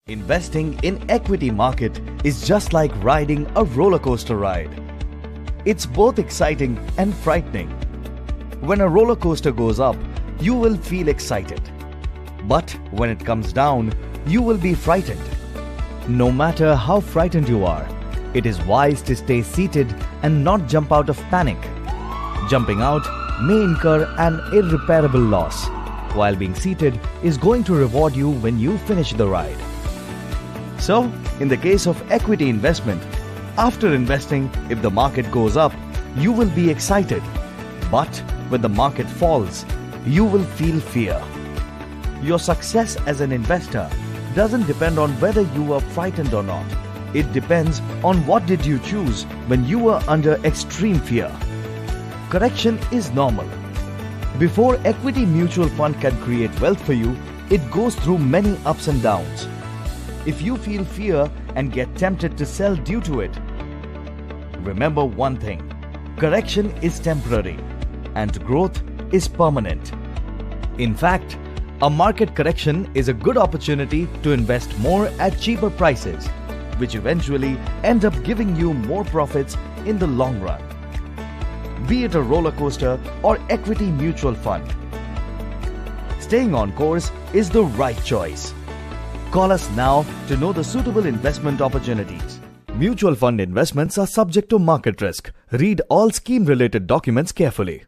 Investing in equity market is just like riding a roller coaster ride. It's both exciting and frightening. When a roller coaster goes up, you will feel excited. But when it comes down, you will be frightened. No matter how frightened you are, it is wise to stay seated and not jump out of panic. Jumping out may incur an irreparable loss, while being seated is going to reward you when you finish the ride. So, in the case of equity investment, after investing, if the market goes up, you will be excited. But when the market falls, you will feel fear. Your success as an investor doesn't depend on whether you were frightened or not. It depends on what did you choose when you were under extreme fear. Correction is normal. Before equity mutual fund can create wealth for you, it goes through many ups and downs. If you feel fear and get tempted to sell due to it, remember one thing: correction is temporary and growth is permanent. In fact, a market correction is a good opportunity to invest more at cheaper prices, which eventually end up giving you more profits in the long run. Be it a roller coaster or equity mutual fund, staying on course is the right choice. Call us now to know the suitable investment opportunities. Mutual fund investments are subject to market risk. Read all scheme-related documents carefully.